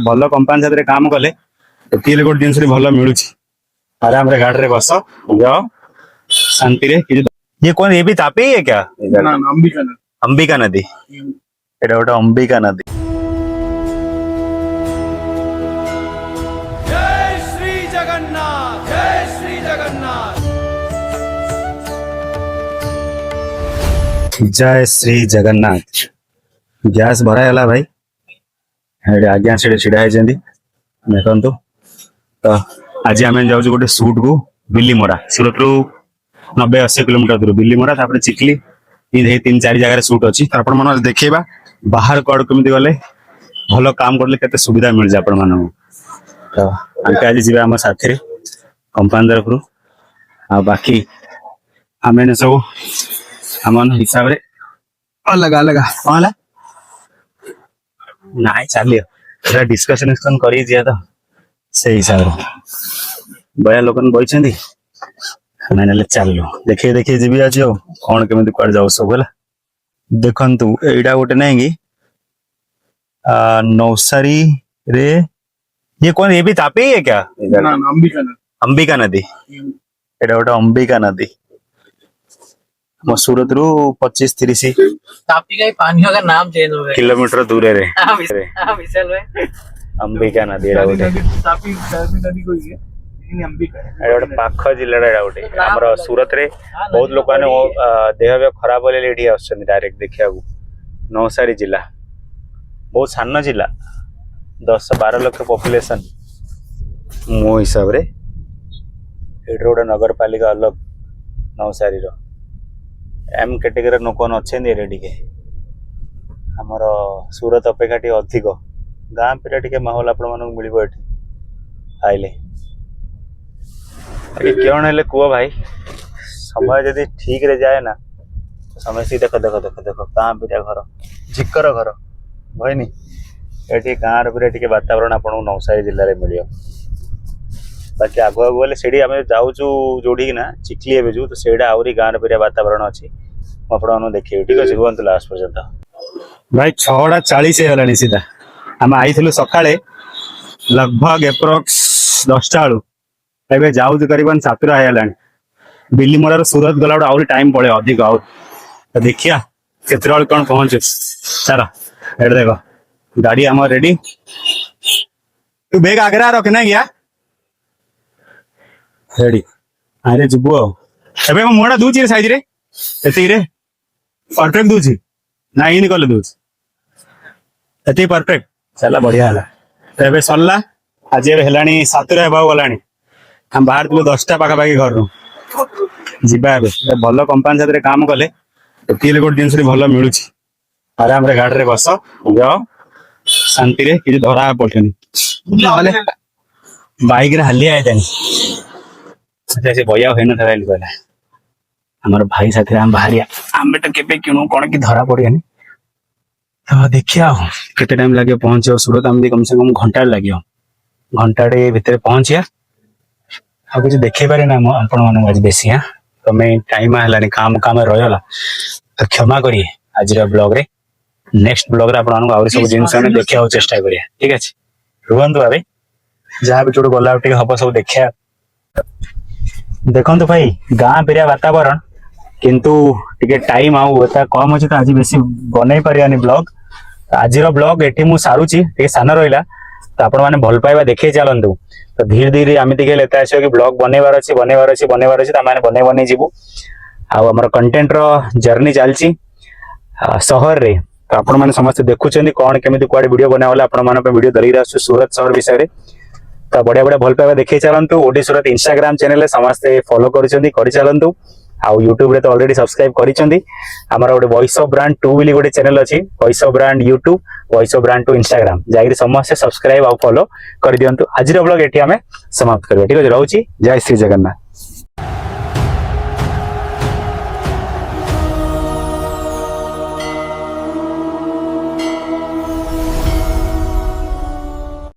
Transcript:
भल कंपानी साथ काम कले ये गोटे जिन भल मिलू आराम रे गाड़ी रे बस जाओ शांति रे। ये कौन ये भी तापी है क्या? अंबिका नदी एटा गोटे अंबिका नदी। जय श्री जगन्नाथ, जय श्री जगन्नाथ। जय श्री जगन्नाथ। गैस भराइला भाई आज्ञा से छिड़ा है देखु। तो आज आम जाऊँ गोटे सुट को बिल्लीमोरा सूरत रू 90-80 किलोमीटर दूर बिल्लीमोरा तापर चिखली ये 3-4 जगह सुट अच्छी तो आपण मन देखा बाहर कड़ कमी गले भल काम करले केते सुविधा मिल जाए आपण मन। तो आमके आज जीवा आम साथी कंपानी तरफ रू आ बाकी आम सब आम हिसाब से अलग अलग कौन ना चलिए डिस्कशन कर तो से हिसाब से बया लोक बही ना चलो देखिए देखिए जी आज कौन केमी कड़ जाऊ सब है देखु यहाँ गोटे ना कि नौसारी रे ये कौन ये भी तापी है क्या? अंबिका नदी एटा गोटे अंबिका नदी मो सूरत रू 25-30 तापी का पानी का नाम चेंज हो गया किलोमीटर दूर रे विशाल भाई अंबिका नदी एटा गोटे तापी नदी कोई है गोटे पाख जिला गोटे आमर सूरत रे बहुत लोक मैंने देह खराब होले डायरेक्ट देखा नौसारी जिला बहुत सान जिला 10-12 लाख पॉपुलेशन मो हिसाब रे गोटे नगर पालिका अलग नौसारी रो एम कैटेगरी लोक अच्छे टे आमर सूरत अपेक्षा टे अधिक गाँ पीरा टे माहौल आपण मन मिल आइले कौन है कुह भाई समय जदि ठीक रे जाए ना समय सी देख देख देख देख गाँ पीरा घर झिकर घर भईनी ये गाँव पूरा टे वातावरण आपको नौसारी जिले में मिल बाकी आगु आगु गले से आम जाऊँ जो ना चिखली एवं जो तो से आहरी गाँव पूरा वातावरण अच्छी मुझे देखिए ठीक अच्छे कहतु लास्ट पर्यटन भाई 6:40 है सीधा आम आई सका लगभग एप्रोक्स 10टा बेलू जाऊँ करीबन 7 है बिल्लीमोरा सूरत गला आहरी टाइम पड़े अधिक आउ तो देखिया केत कौन पहुंचे चल ये देख गाड़ी आम रेडी तू बेग आगे रखना गया रेडी अरे जीवु ए मुहटा दूसरी साइज रे ए परफेक्ट दूसरी ना इन कले दूसरी ए परफेक्ट चला बढ़िया है तो सरला आज है 7 गला हम बाहर थी 10टा पाखापाखि घर जीवा भल कंपानी साथ काम कले ये गोटे जिन भल मिलू आराम रे गाड़ी रे बस जाओ शांति रे कि धरा पड़े बाइक रे हालिया से बया हो कहला हमार भाई साथी आम बाहरिया आम तो केबे किणु कौन कि धरा पड़ियानी तो देखिया केते टाइम लगे पहुंचे सूरत आम कम से कम घंटा लगे घंटाटे भितर पहुंचिया आ कुछ देखे पारे ना आपण मन आज बेसी हाँ तुम्हें टाइम है काम काम रहीगला तो क्षमा करिए आज ब्लॉग रे नेक्स्ट ब्लॉग रे आपण आउरी सब जिनस देखा चेष्टा करिया ठीक अच्छे रुहतु भाई जहाँ भी चोट गला हम सब देखा देखो भाई गाँ पीरिया वातावरण किंतु टिके टाइम आउ कम अच्छे तो आज बेसी बनई पारियानी ब्लॉग आज ब्लॉग ये मुझे सारूची सान रहा तो आपण मैंने भल पाइबा देखे चलतु तो धीरे धीरे आम दिखे लेते आस कि ब्लॉग बनइबार अच्छी बनइबार अच्छी बनइबार अच्छी तो बन बन जीवु आमर कंटेंट रो जर्नी चलती सहर रे तो आपण मैंने समस्त देखुं कौन केमी कुआडे वीडियो बनावाले आपण मान वीडियो धरिक आसु सूरत सहर विषय रे तो बढ़िया बढ़िया भल पाइबा देखे चलतु ओडी सूरत इंस्टाग्राम चैनल समस्ते फॉलो कर चलतु आउ यूट्यूब रे तो ऑलरेडी सब्सक्राइब करिसेंती हमर गोटे वॉइस ऑफ ब्रांड 2 बोली गोटे चैनल अछि voice of brand YouTube voice of brand 2 Instagram जाई समस्त सब्सक्राइब आउ फॉलो कर दियंतु आज रो ब्लॉग एठी हमें समाप्त करबे ठीक अछि रहउची जय श्री जगन्नाथ।